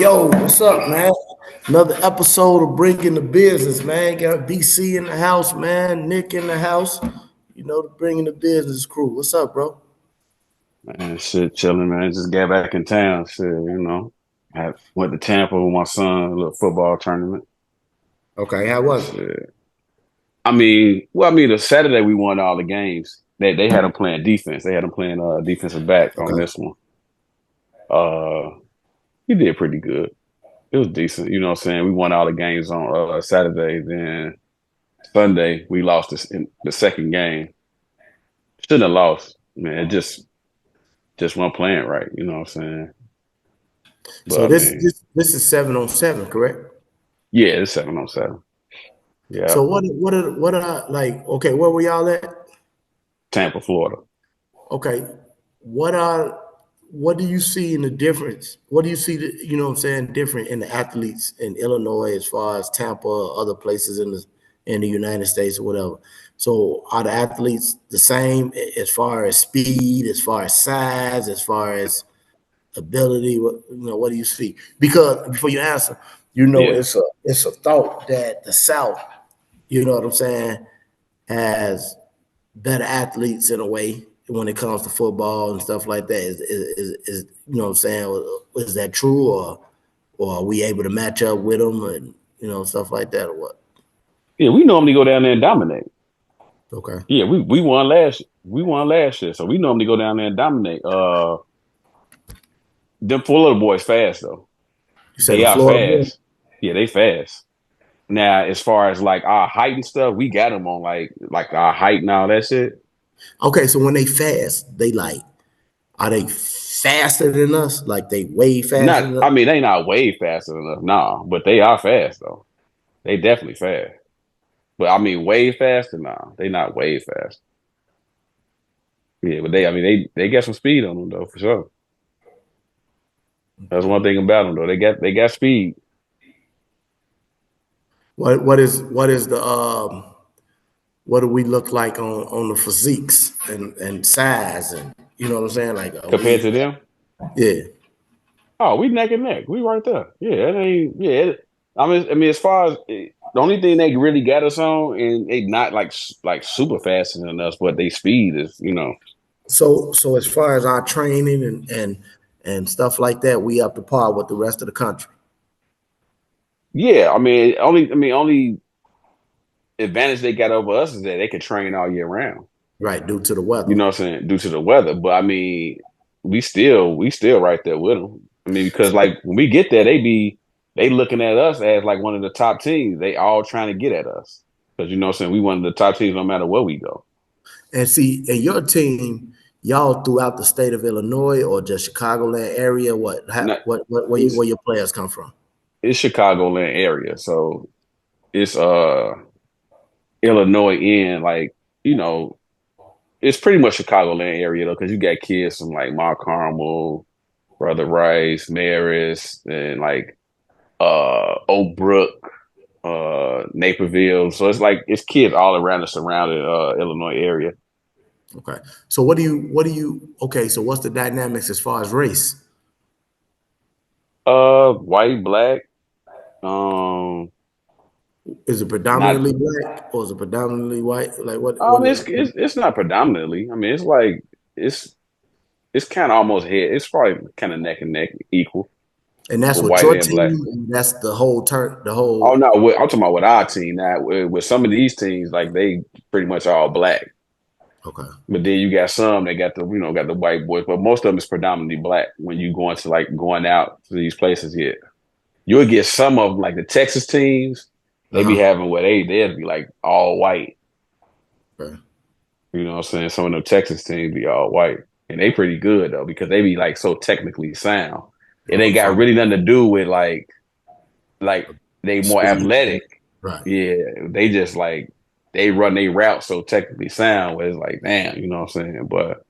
Yo, what's up, man? Another episode of Bringing the Business, man. Got BC in the house, man. Nick in the house. The Bringing the Business crew. What's up, bro? Man, shit, chilling, man. Just got back in town. Shit. I went to Tampa with my son, a little football tournament. Okay, how was it? Shit. The Saturday we won all the games. They had them playing defense. They had them playing defensive back on Okay. this one. Uh, he did pretty good. It was decent. You know what I'm saying? We won all the games on Saturday. Then Sunday we lost this in the second game. Shouldn't have lost, man. It just wasn't playing right. You know what I'm saying? But So I this mean. this this is 7-on-7, correct? Yeah, it's 7-on-7. Yeah, So what are like? Okay, where were y'all at? Tampa, Florida. Okay, what are what do you see in the difference? What do you see, what I'm saying, different in the athletes in Illinois as far as Tampa or other places in the United States or whatever? So are the athletes the same as far as speed, as far as size, as far as ability? What do you see? Because before you answer, Yeah, it's a thought that the South, you know what I'm saying, has better athletes in a way when it comes to football and stuff like that. Is what I'm saying? Is that true, or are we able to match up with them and stuff like that, or what? yeah. We normally go down there and dominate. Okay, Yeah, we won last year, so we normally go down there and dominate. Them Florida boys fast though. you said They the are Florida boy. fast. Yeah, they fast. Now, as far as like our height and stuff, we got them on like our height and all that shit. Okay, so when they fast, are they faster than us? Like they way faster Not, than us? I mean, they not way faster than us, nah, but they are fast though. They definitely fast. But I mean, way faster, nah. They not way fast. Yeah, but I mean, they got some speed on them though, for sure. That's one thing about them though. They got speed. What is the what do we look like on the physiques and size, and you know what I'm saying? Like, are Compared we? to them. Yeah. Oh, we neck and neck. We right there. Yeah, it ain't. Yeah, I mean, as far as the only thing they really got us on, and they not like super faster than us, but they speed is. So as far as our training and stuff like that, we up to par with the rest of the country, Yeah, I mean, only advantage they got over us is that they can train all year round. right? Due to the You weather. know what I'm saying? Due to the weather, but I mean, we still right there with them. I mean, because like when we get there, they looking at us as like one of the top teams. They all trying to get at us because you know what I'm saying. We one of the top teams no matter where we go. And see, and your team, y'all throughout the state of Illinois or just Chicagoland area, what Not, it's where your players come from? it's Chicagoland area, so it's Illinois in like you know it's pretty much Chicagoland area though because you got kids from like Mount Carmel, Brother Rice, Marist, and like Oak Brook, Naperville. So it's kids all around the surrounding Illinois area. Okay. So okay, so what's the dynamics as far as race? White, black, um, Is it not predominantly black or is it predominantly white? Like what it's, is it's it's not predominantly. I mean, it's like it's it's kind of almost head. It's probably kind of neck and neck equal and that's with what white your and black. team, and that's the Oh whole. no, I'm talking about with our team now. With some of these teams, like they pretty much all black. Okay. But then you got some that got the white boys, but most of them is predominantly black. When you going out to these places, yeah, you'll get some of them like the Texas teams. They be Uh-huh. having where they'd be like all white. Okay. You know what I'm saying? Some of them Texas teams be all white, and they pretty good though because they be like so technically sound. It Okay, ain't got fine. really nothing to do with like they more Speed. athletic. Right. Yeah, they just like they run their route so technically sound. Where it's like, damn, you know what I'm saying? But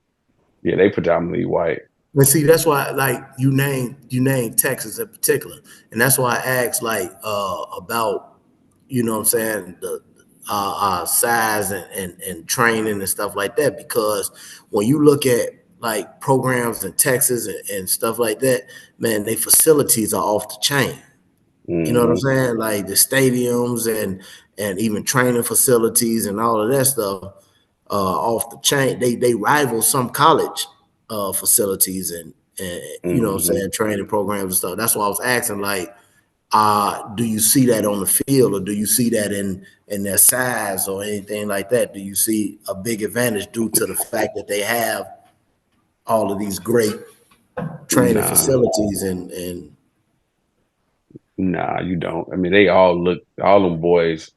yeah, they predominantly white. But see, that's why, like, you named Texas in particular, and that's why I asked, like, about, what I'm saying, the size and training and stuff like that. Because when you look at like programs in Texas and stuff like that, man, they facilities are off the chain. You know what I'm Mm-hmm. saying? Like the stadiums and even training facilities and all of that stuff off the chain. They rival some college facilities and you know what I'm Mm-hmm. saying, training programs and stuff. That's why I was asking, like, do you see that on the field, or do you see that in their size or anything like that? Do you see a big advantage due to the fact that they have all of these great training Nah, facilities and nah, you don't. I mean, they all them boys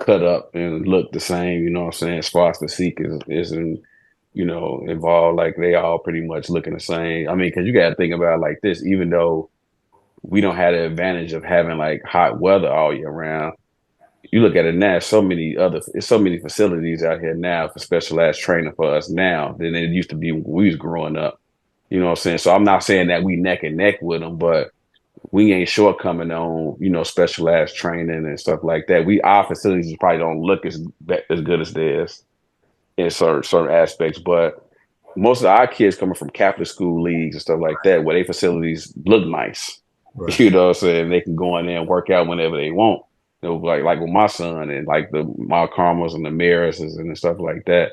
cut up and look the same, you know what I'm saying, as far as the physique isn't, involved. Like they all pretty much looking the same. I mean, because you got to think about it like this, even though we don't have the advantage of having like hot weather all year round, you look at it now, it's so many facilities out here now for specialized training for us now than it used to be when we was growing up. You know what I'm saying? So I'm not saying that we neck and neck with them, but we ain't shortcoming on, specialized training and stuff like that. Our facilities probably don't look as good as theirs in certain aspects, but most of our kids coming from Catholic school leagues and stuff like that, where their facilities look nice. right. You know what I'm saying? They can go in there and work out whenever they want. Like with my son and like the Mount Carmels and the Marises and stuff like that,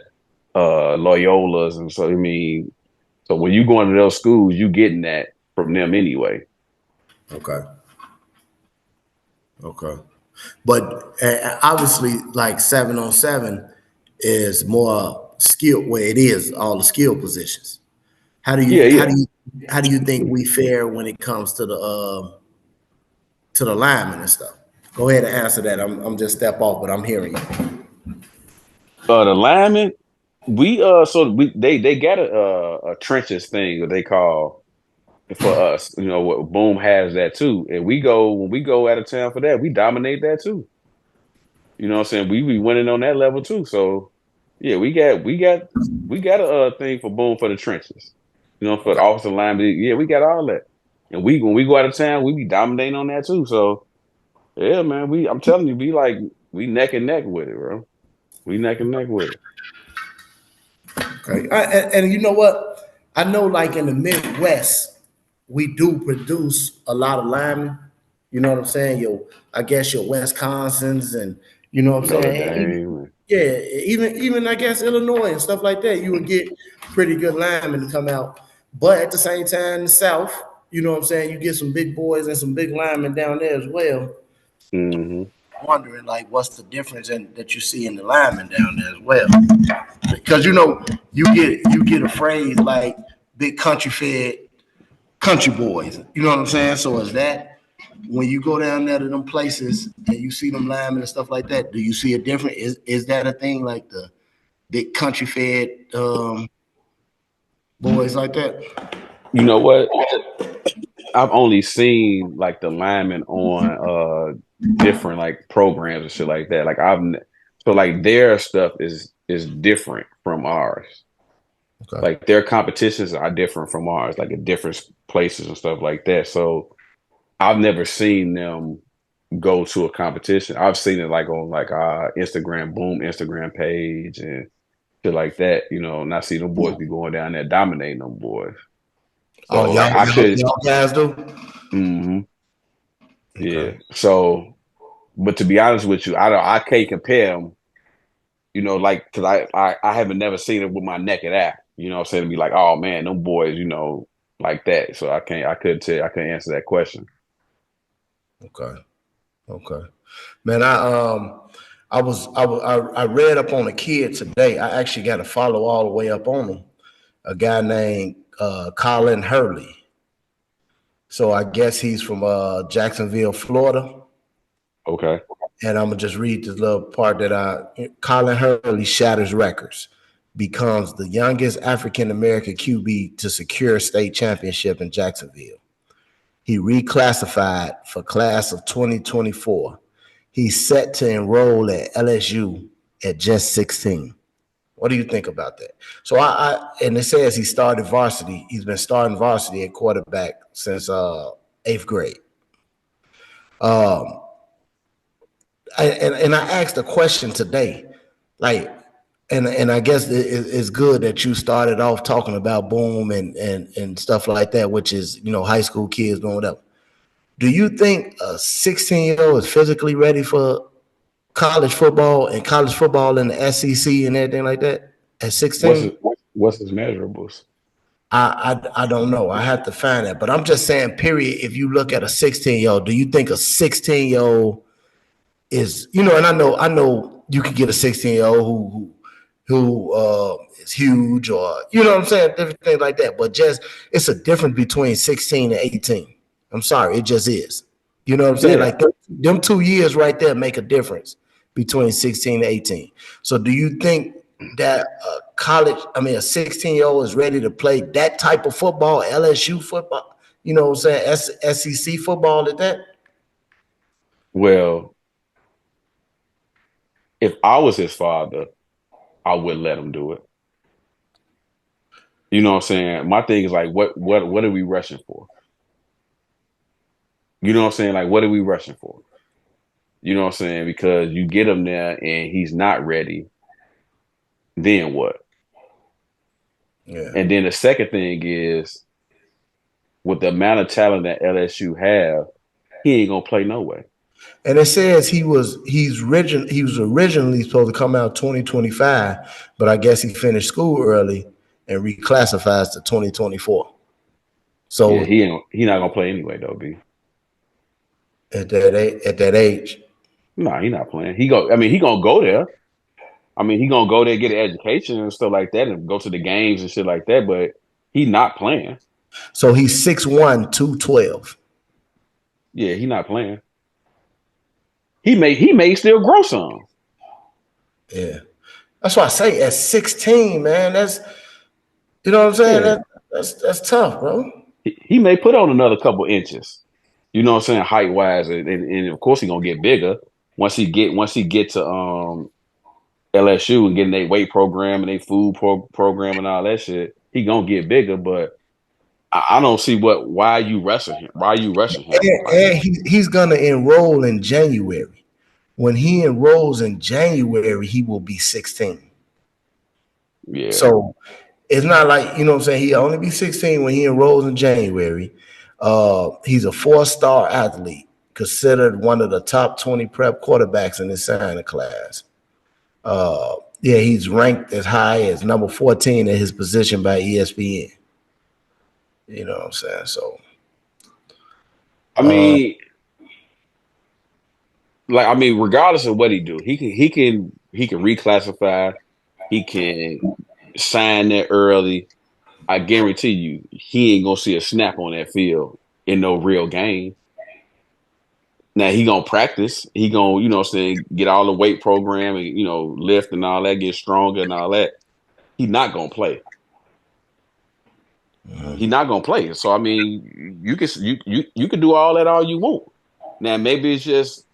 Loyolas and so I mean, so when you go into those schools, you getting that from them anyway. Okay. Okay. But obviously, like 7-on-7 is more skill where it is all the skill positions. How do Yeah, you how yeah. do you how do you think we fare when it comes to the linemen and stuff? Go ahead and answer that. I'm just step off, but I'm hearing you. The linemen, they got a trenches thing that they call for us. You know what? Boom has that too, and when we go out of town for that, we dominate that too. You know what I'm saying? We be winning on that level too. So yeah, we got a thing for Boom for the trenches. For the Okay. offensive linemen. Yeah, we got all that. And when we go out of town, we be dominating on that too. So yeah, man, I'm telling you, we neck and neck with it, bro. We neck and neck with it. Okay. And you know what? I know, like in the Midwest, we do produce a lot of linemen. You know what I'm saying? I guess your Wisconsins and you know what I'm Notre saying. Dame. Yeah, even I guess Illinois and stuff like that, you would get pretty good linemen to come out. But at the same time, the South, you know what I'm saying, you get some big boys and some big linemen down there as well. Hmm. Wondering like what's the difference that you see in the linemen down there as well. Because you get a phrase like big country fed country boys. You know what I'm saying? So is that when you go down there to them places and you see them linemen and stuff like that, do you see a different? Is that a thing like the big country fed boys like that? You know what? I've only seen like the linemen on different like programs and shit like that. So like their stuff is different from ours. Okay. Like their competitions are different from ours, like at different places and stuff like that. So I've never seen them go to a competition. I've seen it like on like Instagram, Boom Instagram page and shit like that, and I see them boys be going down there dominating them boys. Oh, So like I could y'all guys do? hmm yeah. Okay. So but to be honest with you, I can't compare them, like because I haven't never seen it with my naked eye. You know what I'm saying? To be like, oh man, them boys, like that. So I couldn't answer that question. Okay. Okay. Man, I read up on a kid today. I actually got to follow all the way up on him. A guy named Colin Hurley. So I guess he's from Jacksonville, Florida. Okay. And I'm gonna just read this little part that Colin Hurley shatters records, becomes the youngest African American QB to secure a state championship in Jacksonville. He reclassified for class of 2024. He's set to enroll at LSU at just 16. What do you think about that? So and it says he started varsity. He's been starting varsity at quarterback since eighth grade. Um, and I asked a question today, like, and I guess it's good that you started off talking about Boom and stuff like that, which is high school kids doing whatever. Do you think a 16-year-old is physically ready for college football and college football in the SEC and everything like that at What's 16? his, what's his measurables? I don't know. I have to find that, but I'm just saying. Period. If you look at a 16-year-old, do you think a 16-year-old is and I know you could get a 16-year-old who is huge, or what I'm saying, different things like that. But just it's a difference between 16 and 18. I'm sorry, it just is. You know what I'm saying? Yeah. Like them 2 years right there make a difference between 16 and 18. So do you think that a 16-year-old is ready to play that type of football, LSU football, what I'm saying, SEC football at that? Well, if I was his father, I would let him do it. You know what I'm saying? My thing is like, what are we rushing for? You know what I'm saying? Like, what are we rushing for? You know what I'm saying? Because you get him there and he's not ready, then what? Yeah. And then the second thing is, with the amount of talent that LSU have, he ain't gonna play no way. And it says he was originally supposed to come out 2025, but I guess he finished school early and reclassifies to 2024. Yeah, So he not gonna play anyway though, B. at that age, Nah, he not playing. He gonna go there. I mean, he gonna go there, get an education and stuff like that, and go to the games and shit like that. But he not playing. so he's 6'1", 212. Yeah, he not playing. He may still grow some. Yeah, that's why I say at 16, man, that's what I'm saying. Yeah, That's tough, bro. he may put on another couple inches. You know what I'm saying, height wise, and of course he gonna get bigger once he get to LSU and getting their weight program and their food program and all that shit. He gonna get bigger, but I don't see why you rushing him. Why are you rushing him? Like, And he's gonna enroll in January. When he enrolls in January, he will be 16. yeah, So it's not like, what I'm saying, he'll only be 16 when he enrolls in January. He's a 4-star athlete, considered one of the top 20 prep quarterbacks in his signing class. Yeah, he's ranked as high as number 14 in his position by ESPN. You know what I'm saying? So I mean, regardless of what he do, he can reclassify. He can sign that early. I guarantee you, he ain't gonna see a snap on that field in no real game. Now he gonna practice. He gonna, what I'm saying, get all the weight program and lift and all that, get stronger and all that. He not gonna play. He not gonna play. So I mean, you can do all that all you want. Now maybe it's just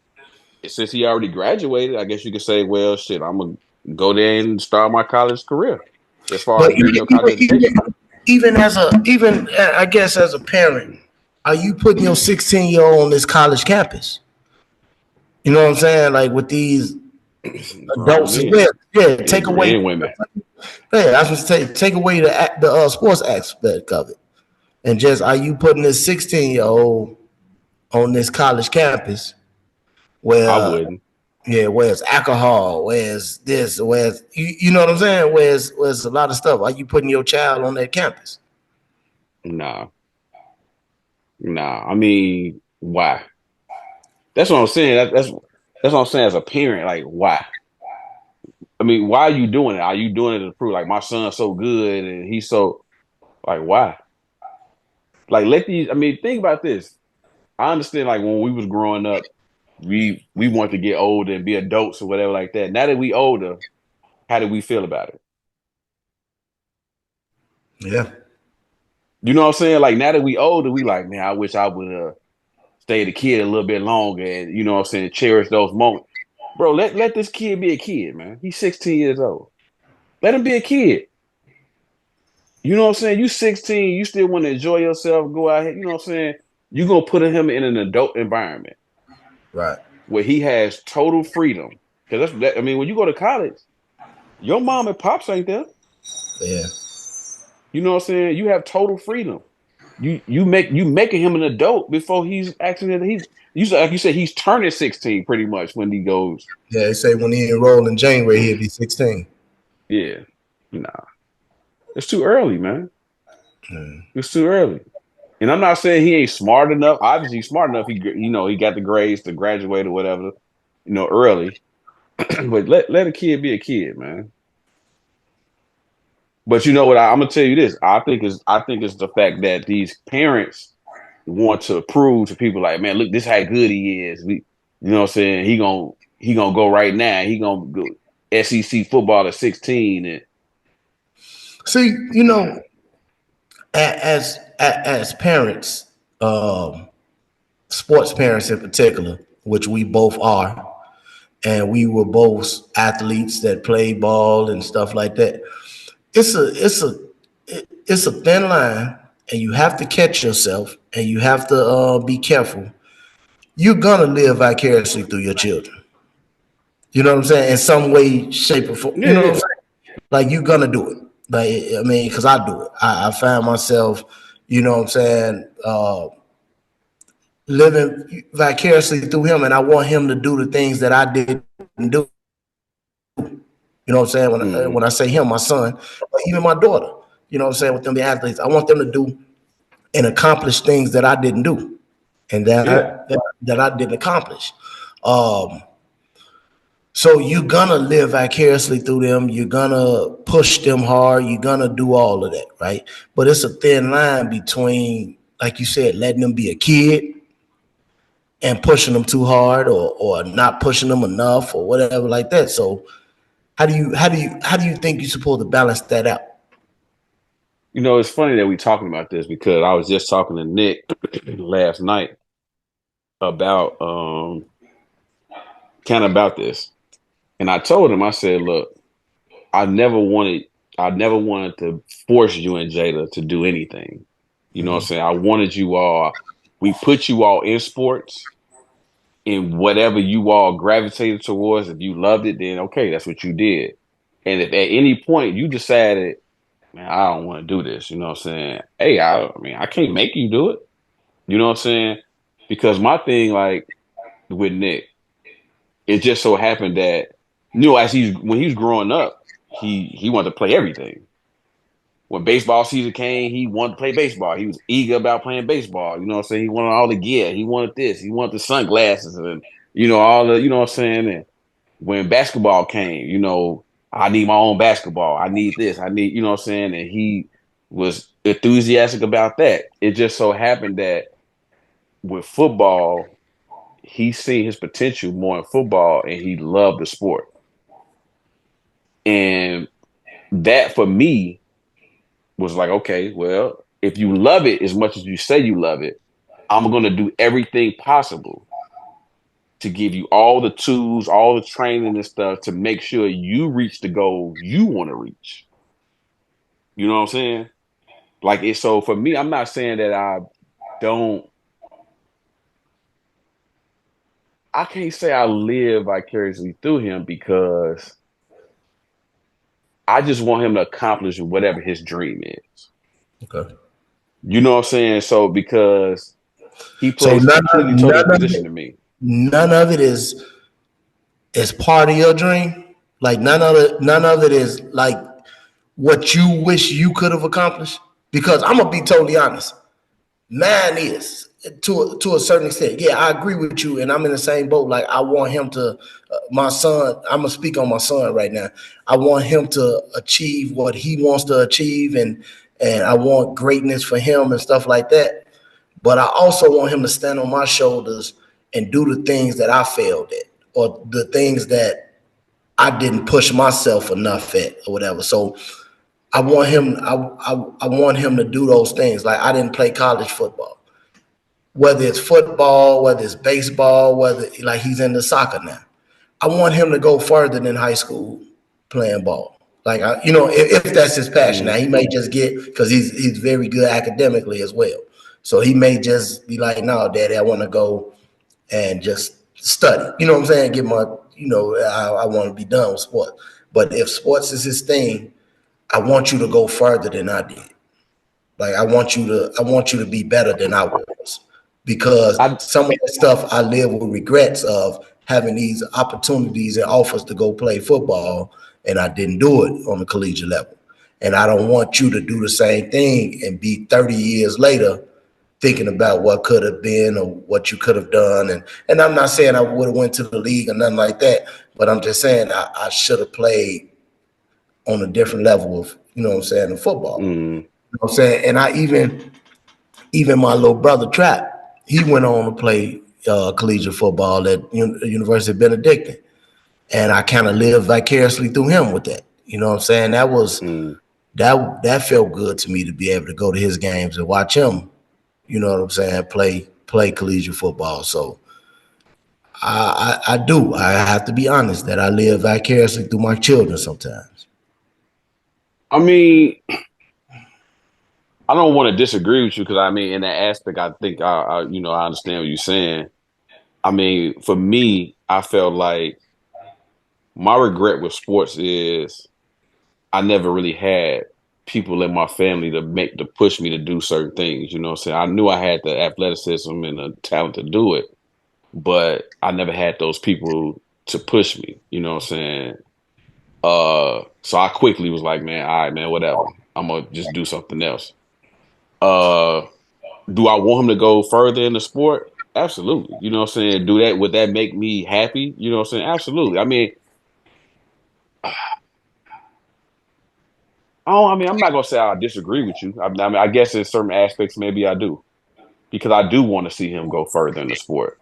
since he already graduated, I guess you could say, well, shit, I'm gonna go there and start my college career as far but as getting your college education. even I guess as a parent, are you putting your 16-year-old on this college campus? You know what I'm saying? Like with these Grown adults, men take away. and women. Yeah, I was gonna say take away the sports aspect of it, and just are you putting this 16-year-old on this college campus I where wouldn't. where's alcohol, where's this, where's you know what I'm saying? Where's a lot of stuff. Are you putting your child on that campus? Nah, nah. I mean, why? That's what I'm saying. That's what I'm saying as a parent. Like, why? I mean, why are you doing it? Are you doing it to prove like my son's so good and he's so like why? Like let these. I mean, think about this. I understand like when we was growing up, we want to get older and be adults or whatever like that. Now that we older, how do we feel about it? Yeah. You know what I'm saying? Like now that we older, we like, man, I wish I would have stayed a kid a little bit longer and you know what I'm saying, cherish those moments. Bro, let this kid be a kid, man. He's 16 years old. Let him be a kid. You know what I'm saying? You 16, you still want to enjoy yourself, go out here, you know what I'm saying? You're gonna put him in an adult environment Right. where he has total freedom. Because I mean, when you go to college, Your mom and pops ain't there. Yeah. You know what I'm saying? You have total freedom. You making him an adult before he's actually like you said, he's turning 16 pretty much when he goes. Yeah, they say when he enrolled in January, he'll be 16. Yeah. Nah. It's too early, man. Mm. It's too early. And I'm not saying he ain't smart enough. Obviously, he's smart enough. He got the grades to graduate or whatever, early. But let a kid be a kid, man. But you know what? I'm gonna tell you this. I think it's the fact that these parents want to prove to people like, man, look, this how good he is. You know what I'm saying? He gonna go right now. He gonna go SEC football at 16, and See, as parents, sports parents in particular, which we both are, and we were both athletes that played ball and stuff like that. It's a thin line, and you have to catch yourself, and you have to be careful. You're gonna live vicariously through your children. You know what I'm saying? In some way, shape, or form. You yeah, know what I'm yeah. saying? Like you're gonna do it. Like I mean, because I do it. I find myself, you know what I'm saying, living vicariously through him, and I want him to do the things that I didn't do. You know what I'm saying? When Mm, I say him, my son, but even my daughter. You know what I'm saying? With them, the athletes, I want them to do and accomplish things that I didn't do, and yeah. that I didn't accomplish. Um, so you're gonna live vicariously through them. You're gonna push them hard. You're gonna do all of that, right? But it's a thin line between, like you said, letting them be a kid and pushing them too hard, or not pushing them enough, or whatever like that. So how do you think you're supposed to balance that out? It's funny that we talking about this because I was just talking to Nick last night about kind of about this, and I told him, I said, look, I never wanted I never wanted to force you and Jada to do anything. You know what I'm saying? I wanted you all, we put you all in sports, and whatever you all gravitated towards, if you loved it, then okay, that's what you did. And if at any point you decided, man, I don't want to do this, you know what I'm saying? Hey, I mean, I can't make you do it. You know what I'm saying? Because my thing, like with Nick, it just so happened that, as when he was growing up, he wanted to play everything. When baseball season came, he wanted to play baseball. He was eager about playing baseball. You know what I'm saying? He wanted all the gear. He wanted this. He wanted the sunglasses and all the, you know what I'm saying? And when basketball came, I need my own basketball. I need this. I need, you know what I'm saying? And he was enthusiastic about that. It just so happened that with football, he seen his potential more in football and he loved the sport. And that for me was like, okay, well, if you love it as much as you say you love it, I'm going to do everything possible to give you all the tools, all the training and stuff to make sure you reach the goal you want to reach. You know what I'm saying? Like it. So for me, I'm not saying that don't, I can't say I live vicariously through him because I just want him to accomplish whatever his dream is. Okay. You know what I'm saying? So because he So plays completely totally position to me. none of it is part of your dream. Like none of it is like what you wish you could have accomplished. Because I'm gonna be totally honest, mine is to a certain extent. Yeah, I agree with you, and I'm in the same boat. Like I want him to, my son. I'm gonna speak on my son right now. I want him to achieve what he wants to achieve, and I want greatness for him and stuff like that. But I also want him to stand on my shoulders and do the things that I failed at, or the things that I didn't push myself enough at, or whatever. So I want him. I want him to do those things. Like I didn't play college football, whether it's football, whether it's baseball, whether like he's into soccer now. I want him to go further than high school playing ball. Like if that's his passion. Now Mm. he may just get because he's very good academically as well. So he may just be like, "No, Daddy, I want to go and just study." You know what I'm saying? Get my I want to be done with sports. But if sports is his thing, I want you to go further than I did. Like I want you to be better than I was, because I some of the stuff I live with regrets of having these opportunities and offers to go play football, and I didn't do it on the collegiate level. And I don't want you to do the same thing and be 30 years later thinking about what could have been or what you could have done. And I'm not saying I would have went to the league or nothing like that, but I'm just saying I should have played on a different level of, in football. mm, You know what I'm saying? And I even my little brother Trap, he went on to play collegiate football at University of Benedictine. And I kind of lived vicariously through him with that. You know what I'm saying? That was mm. that felt good to me to be able to go to his games and watch him, you know what I'm saying, play collegiate football. So I do. I have to be honest that I live vicariously through my children sometimes. I mean, I don't want to disagree with you because I mean, in that aspect, I think I understand what you're saying. I mean, for me, I felt like my regret with sports is I never really had people in my family to push me to do certain things. You know what I'm saying? I knew I had the athleticism and the talent to do it, but I never had those people to push me. You know what I'm saying? So I quickly was like, man, all right, man, whatever. I'm gonna just do something else. Uh, do I want him to go further in the sport? Absolutely. You know what I'm saying? Would that make me happy? You know what I'm saying? Absolutely. I mean, I'm not gonna say I disagree with you. I mean, I guess in certain aspects, maybe I do, because I do want to see him go further in the sport.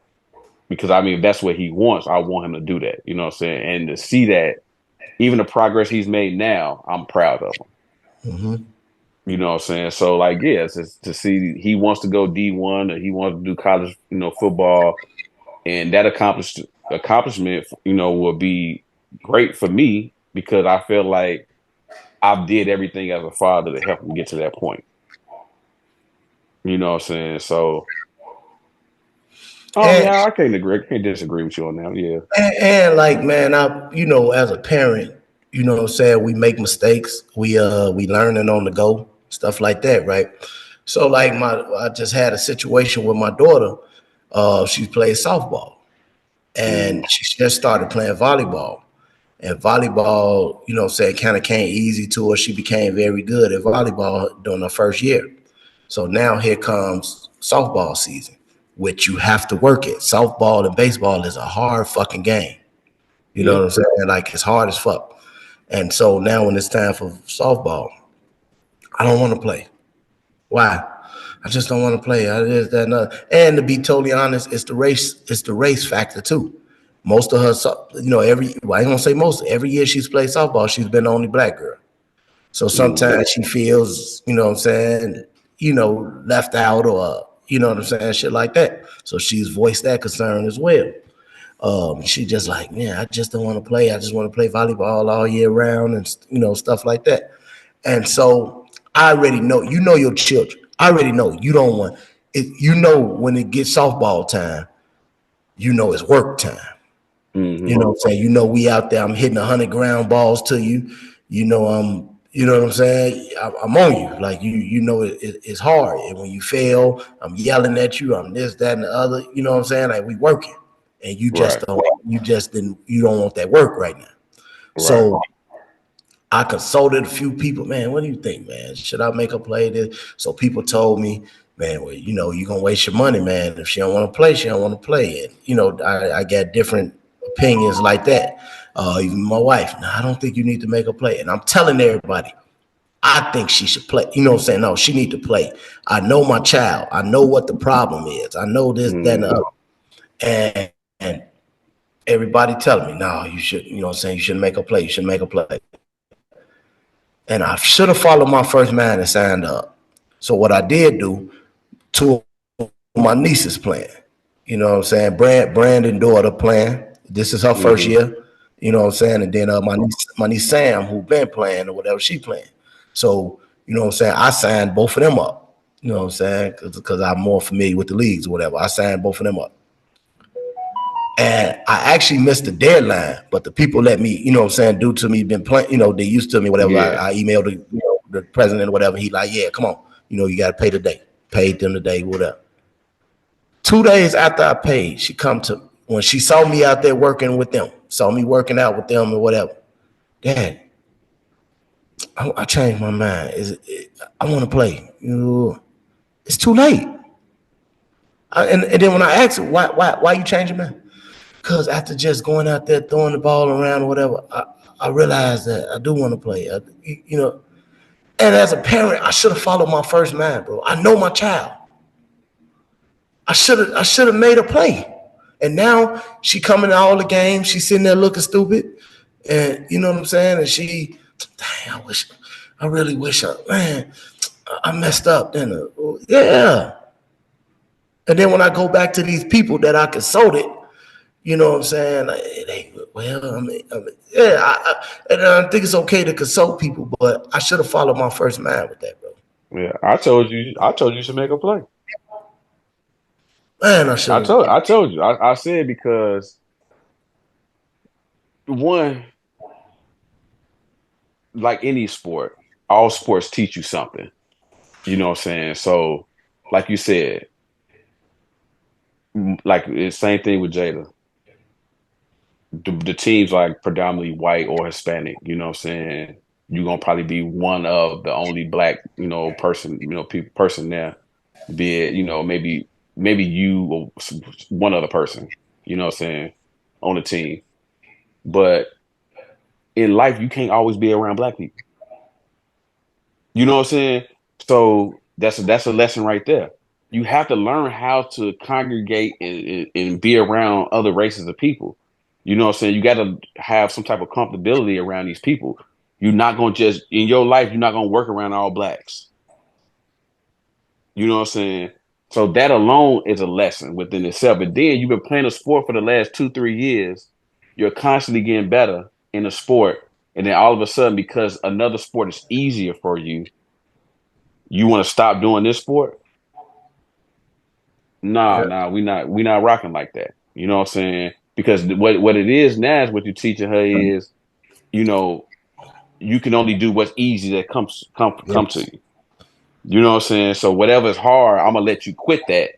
Because I mean, if that's what he wants, I want him to do that. You know what I'm saying? And to see that, even the progress he's made now, I'm proud of him. Mm-hmm. You know what I'm saying? So like, yeah, it's just to see he wants to go D1 or he wants to do college, football, and that accomplishment, will be great for me because I feel like I did everything as a father to help him get to that point. You know what I'm saying? So, And, yeah, I can't agree. I can't disagree with you on that. Yeah. and like, man, as a parent, you know what I'm saying, we make mistakes. We learning on the go, stuff like that, right? So like I just had a situation with my daughter. She plays softball Mm, and she just started playing volleyball. And volleyball, you know what I'm saying, kind of came easy to her. She became very good at volleyball during her first year. So now here comes softball season, which you have to work it. Softball and baseball is a hard fucking game. You know yeah. what I'm saying? Like it's hard as fuck. And so now when it's time for softball, I don't want to play. Why? I just don't want to play. I just that and other. And to be totally honest, it's the race. It's the race factor too. Most of her, I ain't gonna say most. Every year she's played softball, she's been the only black girl. So Mm, sometimes she feels, you know what I'm saying, left out or, you know what I'm saying, shit like that. So she's voiced that concern as well. She just like, man, I just don't want to play. I just want to play volleyball all year round and, stuff like that. And so I already know, your children. I already know you don't want it. When it gets softball time, it's work time. You hmm. know what I'm saying? We out there, I'm hitting 100 ground balls to you. You know what I'm saying? I'm on you. Like, it's hard. And when you fail, I'm yelling at you. I'm this, that, and the other. You know what I'm saying? Like, we working. And Right. you don't want that work right now. Right. So I consulted a few people. Man, what do you think, man? Should I make her play this? So people told me, man, well, you're gonna waste your money, man. If she don't want to play, she don't want to play. And I got different opinions like that. Even my wife, no, I don't think you need to make her play. And I'm telling everybody, I think she should play. You know what I'm saying? No, she need to play. I know my child. I know what the problem is. I know this, that, and the Mm, other. And everybody telling me, no, you should, you know what I'm saying? You shouldn't make her play. You should make her play. And I should have followed my first man and signed up. So what I did do, two of my nieces playing. You know what I'm saying? Brandon daughter playing. This is her first hmm. year. You know what I'm saying? And then my niece Sam, who been playing or whatever, she playing. So, you know what I'm saying? I signed both of them up. You know what I'm saying? Because I'm more familiar with the leagues or whatever. I signed both of them up. And I actually missed the deadline, but the people let me, you know what I'm saying, due to me been playing, you know, they used to me, whatever. Yeah. I emailed the president or whatever. He like, yeah, come on, you know, you got to pay today. Paid them today, whatever. 2 days after I paid, she come to, when she saw me out there working with them, saw me working out with them or whatever. Dad, I changed my mind. I want to play. It's too late. And then when I asked her, why you changing your mind? Because after just going out there throwing the ball around or whatever, I realized that I do want to play. You know, and as a parent, I should have followed my first mind, bro. I know my child. I should have made a play. And now she coming to all the games. She's sitting there looking stupid. And you know what I'm saying? And she, dang, I really wish I messed up. Then, yeah. And then when I go back to these people that I consulted, you know what I'm saying? And I think it's okay to consult people, but I should have followed my first mind with that, bro. Yeah, I told you should make a play. Man, I should have. I told you. I said because one, like any sport, all sports teach you something. You know what I'm saying? So, like you said, like the same thing with Jada. The teams like predominantly white or Hispanic, you know what I'm saying? You're gonna probably be one of the only black, person, person there. Be it, maybe you or one other person, you know what I'm saying, on the team. But in life, you can't always be around black people. You know what I'm saying? So that's a lesson right there. You have to learn how to congregate and be around other races of people. You know what I'm saying? You got to have some type of comfortability around these people. You're not going to just, in your life, you're not going to work around all blacks. You know what I'm saying? So that alone is a lesson within itself. But then you've been playing a sport for the last 2-3 years. You're constantly getting better in a sport. And then all of a sudden, because another sport is easier for you, you want to stop doing this sport? Nah, we not rocking like that. You know what I'm saying? Because what it is now is what you're teaching her is, you can only do what's easy that come to you. You know what I'm saying? So whatever's hard, I'm gonna let you quit that,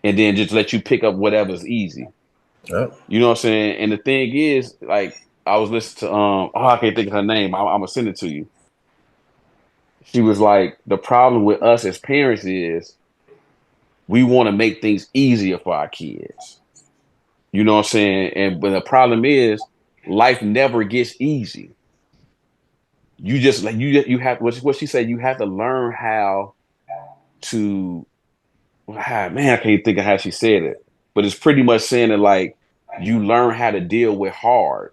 and then just let you pick up whatever's easy. Yep. You know what I'm saying? And the thing is, like, I was listening to I can't think of her name. I'm gonna send it to you. She was like, the problem with us as parents is we want to make things easier for our kids. You know what I'm saying? But the problem is life never gets easy. You just like you have what she said, you have to learn how to man, I can't think of how she said it. But it's pretty much saying that like you learn how to deal with hard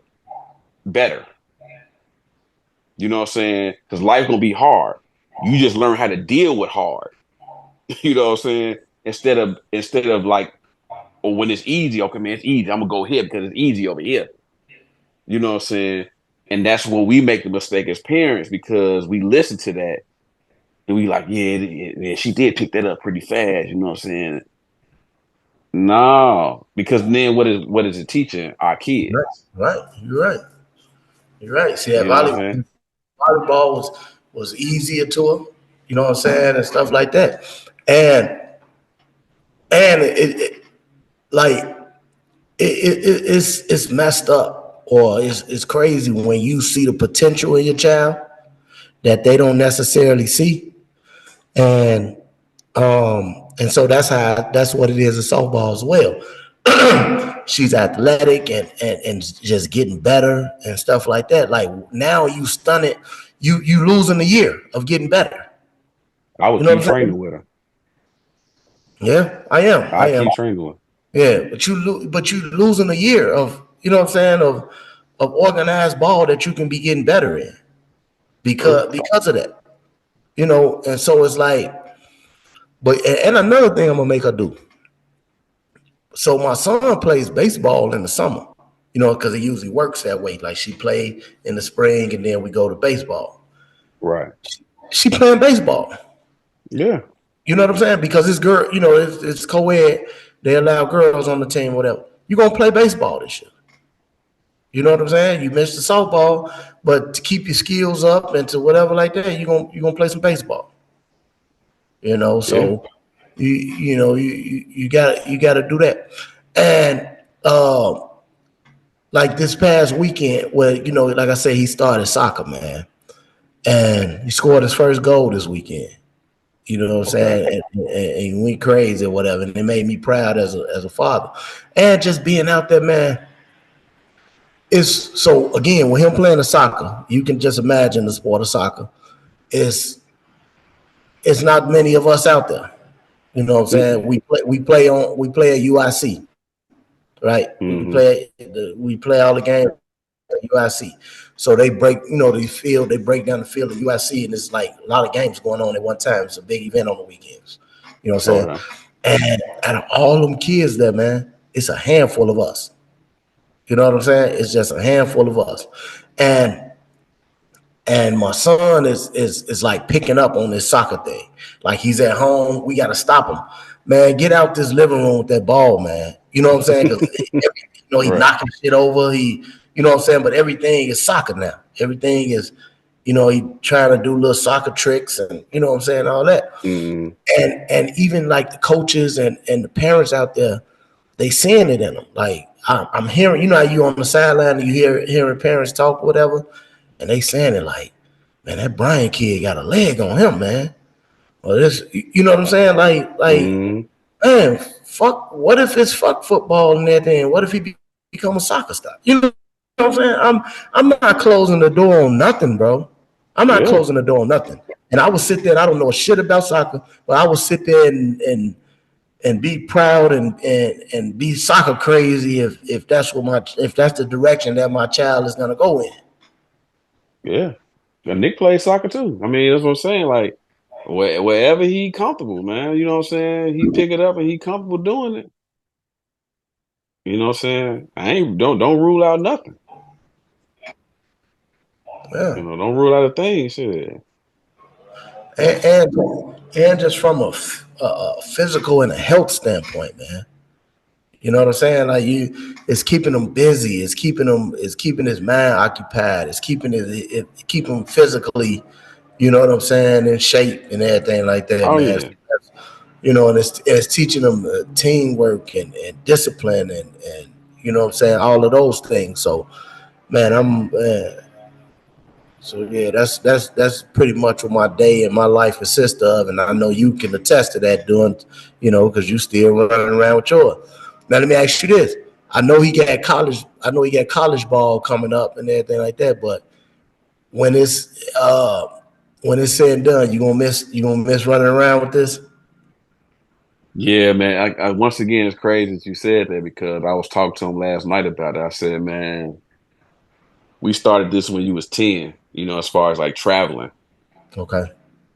better. You know what I'm saying? Because life's gonna be hard. You just learn how to deal with hard. You know what I'm saying? Instead of like, or when it's easy, okay, man, it's easy. I'm gonna go here because it's easy over here. You know what I'm saying? And that's when we make the mistake as parents because we listen to that and we like, yeah, she did pick that up pretty fast. You know what I'm saying? No, because then what is it teaching our kids? Right. You're right. See, that You know what I'm saying? volleyball was easier to her, you know what I'm saying, and stuff like that. And it's messed up or it's crazy when you see the potential in your child that they don't necessarily see. And so that's what it is in softball as well. She's athletic and just getting better and stuff like that. Like now you stun it, you losing a year of getting better. I would keep training with her. Yeah, I am. I keep training with her. Yeah, but you losing a year of, you know what I'm saying, of organized ball that you can be getting better in because of that. You know, and so it's like, but and another thing I'm gonna make her do. So my son plays baseball in the summer, you know, because it usually works that way. Like she played in the spring and then we go to baseball. Right. She playing baseball. Yeah. You know what I'm saying? Because it's girl, you know, it's co-ed. They allow girls on the team, whatever. you're gonna play baseball this year. You know what I'm saying? You missed the softball, but to keep your skills up and to whatever like that, you're gonna play some baseball. You know, Yeah. so you got to do that. And like this past weekend, where like I said, he started soccer, man, and he scored his first goal this weekend. You know what I'm Okay. saying? And he went crazy or whatever, and it made me proud as a father. And just being out there, man. Is so again with him playing the soccer, you can just imagine the sport of soccer. It's it's not many of us out there. You know what I'm saying? Mm-mm. We play at UIC, right? Mm-hmm. We play all the games at UIC. So they break down the field at UIC, and it's like a lot of games going on at one time. It's a big event on the weekends. You know what I'm saying? Okay. And out of all them kids there, man, it's a handful of us. You know what I'm saying? It's just a handful of us. And my son is like picking up on this soccer thing. Like he's at home, we got to stop him. Man, get out this living room with that ball, man. You know what I'm saying? Because he Right. knocking shit over. You know what I'm saying? But everything is soccer now. Everything is, he trying to do little soccer tricks and you know what I'm saying, all that. Mm-hmm. And even like the coaches and the parents out there, they seeing it in them. Like I'm hearing, how you on the sideline and you hearing parents talk, whatever, and they saying it like, man, that Brian kid got a leg on him, man. Well, this, you know what I'm saying? Like, Mm-hmm. man, fuck. What if it's fuck football and everything? What if he become a soccer star? You know what I'm saying? I'm not closing the door on nothing, bro. I'm not Yeah. closing the door on nothing. And I would sit there. And I don't know shit about soccer, but I would sit there and be proud and be soccer crazy if that's the direction that my child is gonna go in. Yeah. And Nick plays soccer too. I mean, that's what I'm saying. Like wherever he comfortable, man. You know what I'm saying? He pick it up and he comfortable doing it. You know what I'm saying? I ain't don't rule out nothing. Yeah. Don't rule out a thing. Shit. and and just from a physical and a health standpoint, man. You know what I'm saying? Like it's keeping him busy. It's keeping his mind occupied. It's keep him physically. You know what I'm saying? In shape and everything like that, Oh man. yeah. And it's teaching them teamwork and discipline and you know what I'm saying, all of those things. So, man, so yeah, that's pretty much what my day and my life consists of, and I know you can attest to that doing, because you still running around with yours. Now let me ask you this: I know he got college ball coming up and everything like that, but when it's uh when it's said and done, you gonna miss running around with this? Yeah, man. I once again it's crazy that you said that because I was talking to him last night about it. I said, man, we started this when you was 10, as far as like traveling. Okay,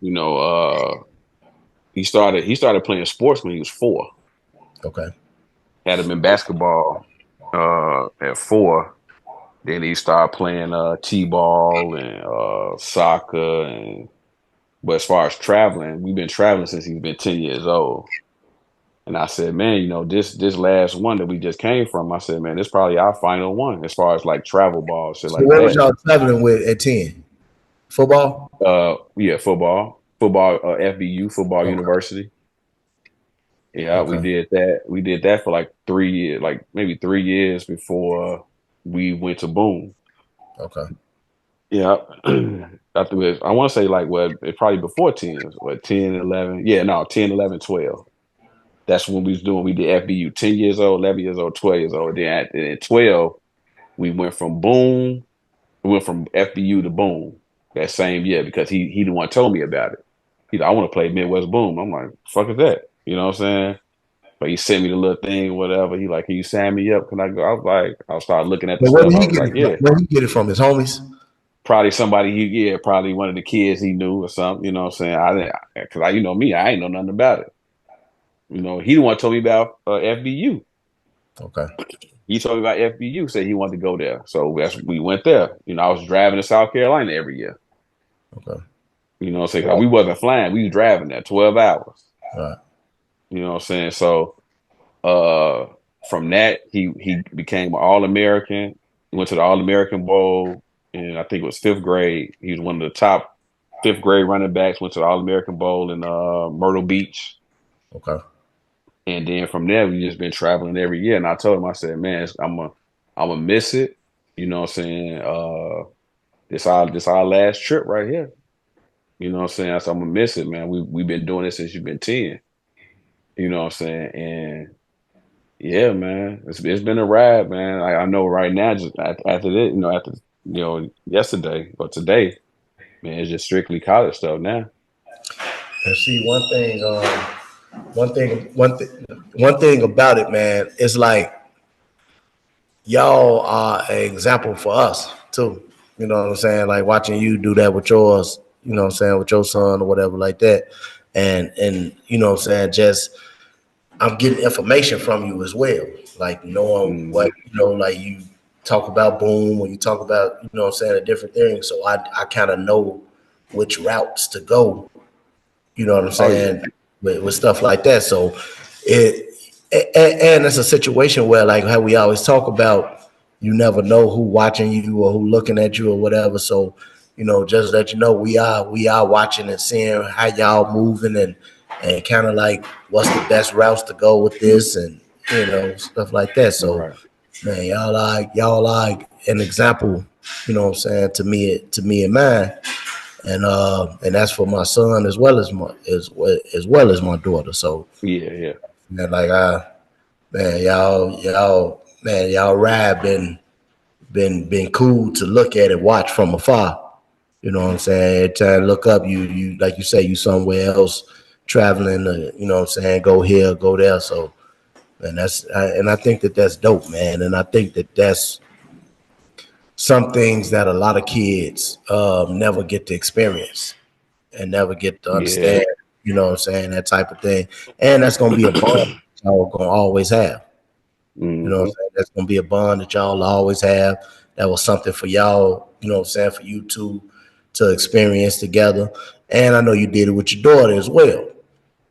You know, he started playing sports when he was 4. okay, Had him in basketball at 4. Then he started playing t-ball and soccer and but as far as traveling, we've been traveling since he's been 10 years old. And I said, man, this last one that we just came from, I said, man, this probably our final one as far as like travel ball, shit so like what was that. y'all traveling with at 10? Football? Yeah, football, FBU, football Okay, university. Yeah, we okay, did that. We did that for like 3 years, like maybe 3 years before we went to Boone. okay. Yeah. After it, I want to say like, well, it probably before 10, what, 10, 11. Yeah, no, 10, 11, 12. That's when we was doing, we did FBU, 10 years old, 11 years old, 12 years old. Then at 12, we went from Boone, we went from FBU to Boone that same year because he the one told me about it. He's like, I want to play Midwest Boom. I'm like, fuck is that? You know what I'm saying? But he sent me the little thing, whatever. He like, can you sign me up? Can I go? I was like, I started looking at the But where stuff. did I he was get like, it from? yeah, Where did he get it from? His homies? probably somebody yeah, probably one of the kids he knew or something. You know what I'm saying? I didn't, because you know me, I ain't know nothing about it. He the one told me about FBU. Okay, He told me about FBU, said he wanted to go there. So we went there. I was driving to South Carolina every year. okay. You know what I'm saying? 'Cause Right, we wasn't flying. We was driving there 12 hours. right. You know what I'm saying? So uh from that, he became an All-American. He went to the All-American Bowl, and I think it was fifth grade. He was one of the top fifth grade running backs. Went to the All-American Bowl in Myrtle Beach, Okay. and then from there we just been traveling every year. And I told him, I said, man, I'm gonna miss it. You know what I'm saying? This our last trip right here. You know what I'm saying? So I'm gonna miss it, man. We've been doing this since you've been 10. You know what I'm saying? And yeah, man, it's been a ride, man. I know right now, just after this, after yesterday or today, man, it's just strictly college stuff now. And see, one thing about it, man, is like y'all are an example for us too. You know what I'm saying? Like watching you do that with yours, you know what I'm saying, with your son or whatever like that. And you know what I'm saying, just I'm getting information from you as well. Like knowing what, Hmm. like you talk about Boom or you talk about, you know what I'm saying, a different thing. So I kind of know which routes to go, you know what I'm Oh yeah. saying, with stuff like that. So it and it's a situation where like how we always talk about, you never know who watching you or who looking at you or whatever. So just let you know we are watching and seeing how y'all moving and kind of like what's the best routes to go with this and stuff like that. So Right. man, y'all like an example, you know what I'm saying, to me and mine, and that's for my son as well as my daughter. So Yeah, yeah. man, like man, y'all ride been cool to look at and watch from afar. You know what I'm saying? Every time I look up, you like you say, you somewhere else traveling. You know what I'm saying? Go here, go there. So and I think that that's dope, man. And I think that that's some things that a lot of kids never get to experience and never get to Yeah. understand, you know what I'm saying, that type of thing. And that's gonna be a bond y'all gonna always have. You know what I'm Hmm. saying? That's gonna be a bond that y'all always have. That was something for y'all, you know what I'm saying, for you two to experience together. And I know you did it with your daughter as well.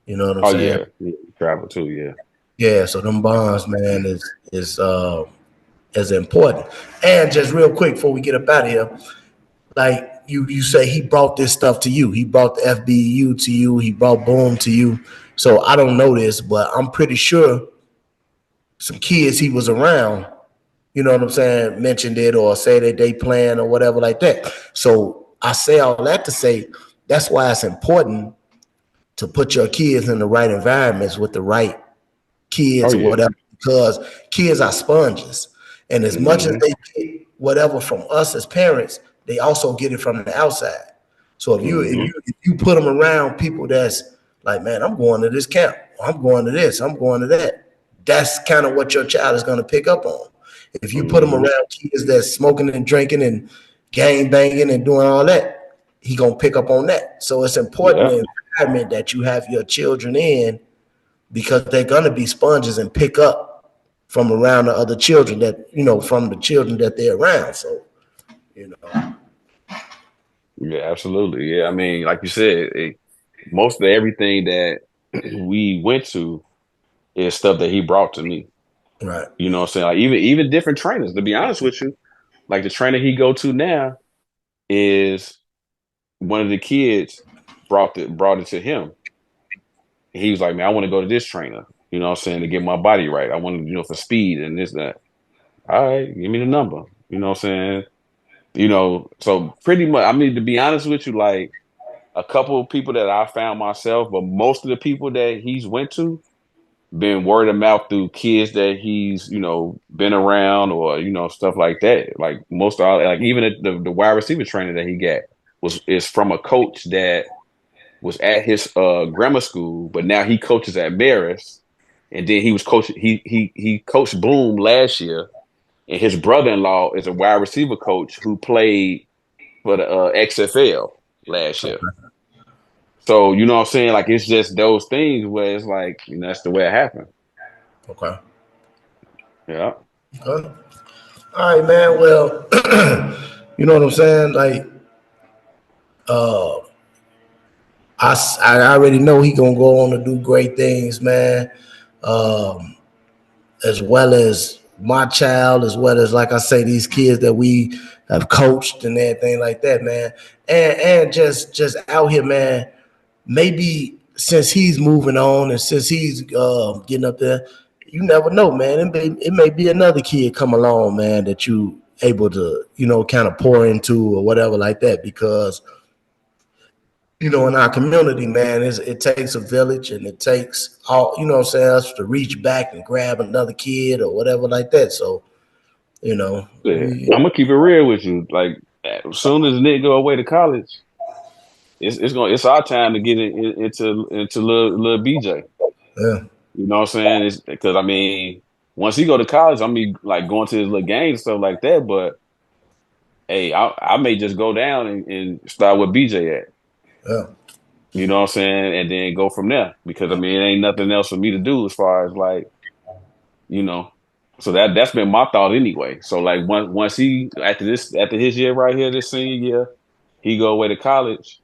You know what I'm Oh saying? yeah. Yeah. Travel too. Yeah. Yeah, so them bonds, man, is important. And just real quick before we get up out of here, like you say he brought this stuff to you. He brought the FBU to you. He brought Boom to you. So I don't know this, but I'm pretty sure some kids he was around, you know what I'm saying, mentioned it or say that they plan or whatever like that. So I say all that to say that's why it's important to put your kids in the right environments with the right Oh kids or yeah. whatever, because kids are sponges. And as much as Hmm. they get whatever from us as parents, they also get it from the outside. So if you if Hmm. you if you put them around people that's like, man, I'm going to this camp, I'm going to this, I'm going to that, that's kind of what your child is going to pick up on. If you put them Hmm. around kids that's smoking and drinking and gang banging and doing all that, he gonna pick up on that. So it's important Yeah. the environment that you have your children in, because they're gonna be sponges and pick up from around the other children that from the children that they're around. So you know, Yeah. Absolutely. Yeah. I mean, like you said, most of everything that we went to is stuff that he brought to me. right, You know what I'm saying? Like even different trainers, to be honest with you. Like the trainer he go to now is one of the kids brought it to him. He was like, man, I want to go to this trainer, you know what I'm saying, to get my body right. I want to, for speed and this, that. All right, give me the number. You know what I'm saying? So pretty much, I mean, to be honest with you, like a couple of people that I found myself, but most of the people that he's went to been word of mouth through kids that he's been around, or stuff like that. Like most all, like even the wide receiver trainer that he got is from a coach that was at his grammar school, but now he coaches at Marist. And then he was coaching. He coached Boom last year, and his brother-in-law is a wide receiver coach who played for the XFL last year. So you know what I'm saying? Like it's just those things where it's like that's the way it happened. okay, Yeah. okay. All right, man. Well, you know what I'm saying. Like, I already know he gonna go on to do great things, man. Um, as well as my child, as well as like I say, these kids that we have coached and everything like that, man. And just out here, man. Maybe since he's moving on and since he's getting up there, you never know, man. It may be another kid come along, man, that you able to, kind of pour into or whatever like that. Because in our community, man, it takes a village and it takes all, what I'm saying, us to reach back and grab another kid or whatever like that. So, Yeah. I'm gonna keep it real with you. Like as soon as Nick go away to college, it's our time to get into little BJ. yeah, You know what I'm saying? It's because I mean, once he go to college, I mean, like going to his little games and stuff like that. But hey, I may just go down and start with BJ at. yeah, You know what I'm saying? And then go from there. Because I mean, it ain't nothing else for me to do as far as like, you know. So that's been my thought anyway. So like once he after his year right here, this senior year, he go away to college,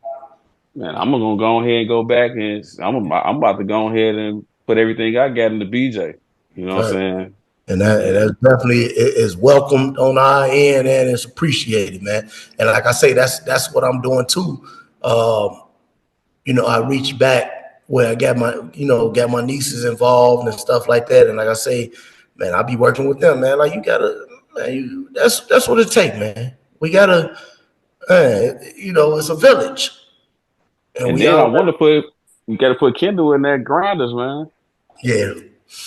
man, I'm gonna go ahead and go back and I'm about to go ahead and put everything I got into BJ. You know what I'm right. saying? And that's definitely is welcomed on our end and it's appreciated, man. And like I say, that's what I'm doing too. I reached back where I got my nieces involved and stuff like that. And like I say, man, I'll be working with them, man. Like you gotta, man, that's what it take, man. We gotta, it's a village, and And we then I all, want to you got to put Kendall in that grinders, man. yeah,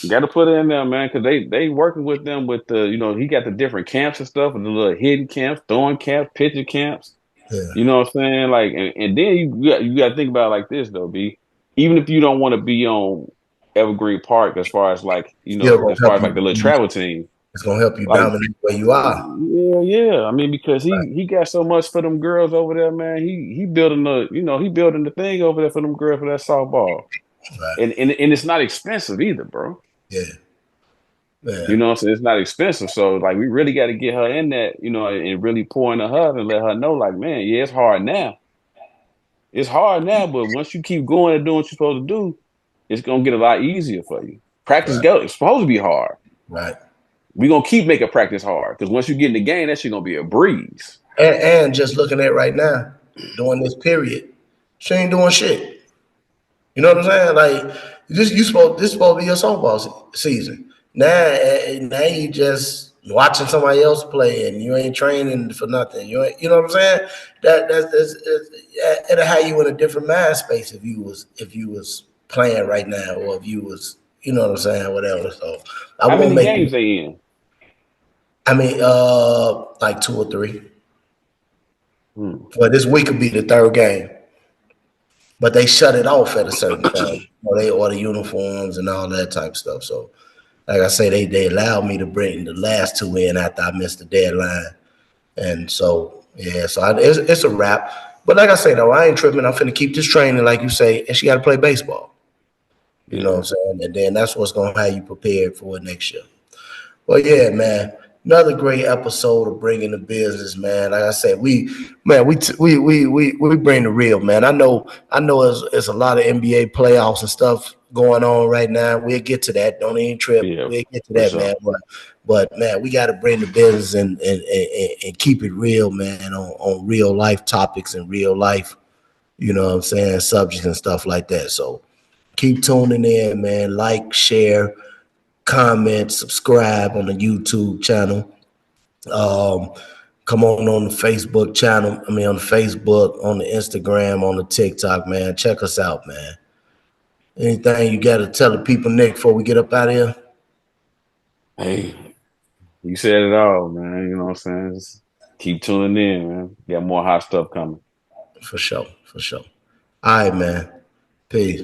You got to put it in there, man, because they working with them with the he got the different camps and stuff, and the little hidden camps, throwing camps, pitching camps. yeah, You know what I'm saying? Like, and then you got to think about it like this though, B. Even if you don't want to be on Evergreen Park, as far as like still gonna as far help as like the little you. travel team, It's gonna help you like dominate where you are. yeah. I mean, because Right, he got so much for them girls over there, man. He building he building the thing over there for them girls for that softball, right, and it's not expensive either, bro. yeah, You yeah, know what I'm saying? It's not expensive. So like we really got to get her in that, and really pour into her and let her know, like, man, yeah, it's hard now. It's hard now, but once you keep going and doing what you're supposed to do, it's gonna get a lot easier for you. Practice right, go it's supposed to be hard. right. We're gonna keep making practice hard because once you get in the game, that shit gonna be a breeze. And just looking at right now, during this period, she ain't doing shit. You know what I'm saying? Like this supposed to be your softball season. Now you just watching somebody else play and you ain't training for nothing. You know what I'm saying? It'll have you in a different mind space if you was playing right now or if you was what I'm saying, whatever. So I How won't many make games they in? I mean like two or three. Hmm. But this week will be the third game. But they shut it off at a certain time. They order uniforms and all that type of stuff. So, like I say, they allowed me to bring the last two in after I missed the deadline, and so yeah, so it's a wrap. But like I say, though, I ain't tripping. I'm finna keep this training, like you say, and she got to play baseball. You know what I'm Yeah. saying? And then that's what's gonna have you prepared for it next year. Well, yeah, man. Another great episode of bringing the business, man. Like I said, we bring the real, man. I know, it's a lot of NBA playoffs and stuff going on right now. We'll get to that. Don't even trip. Yeah, We'll get to for that, sure. man. But man, we got to bring the business and keep it real, man. On real life topics and real life, what I'm saying, subjects and stuff like that. So keep tuning in, man. Like, share, comment, subscribe on the YouTube channel. Um, Come on the Facebook channel. I mean, on the Facebook, on the Instagram, on the TikTok, man. Check us out, man. Anything you got to tell the people, Nick, before we get up out of here? Hey, you said it all, man. You know what I'm saying? Just keep tuning in, man. Got more hot stuff coming. For sure, for sure. All right, man. Peace.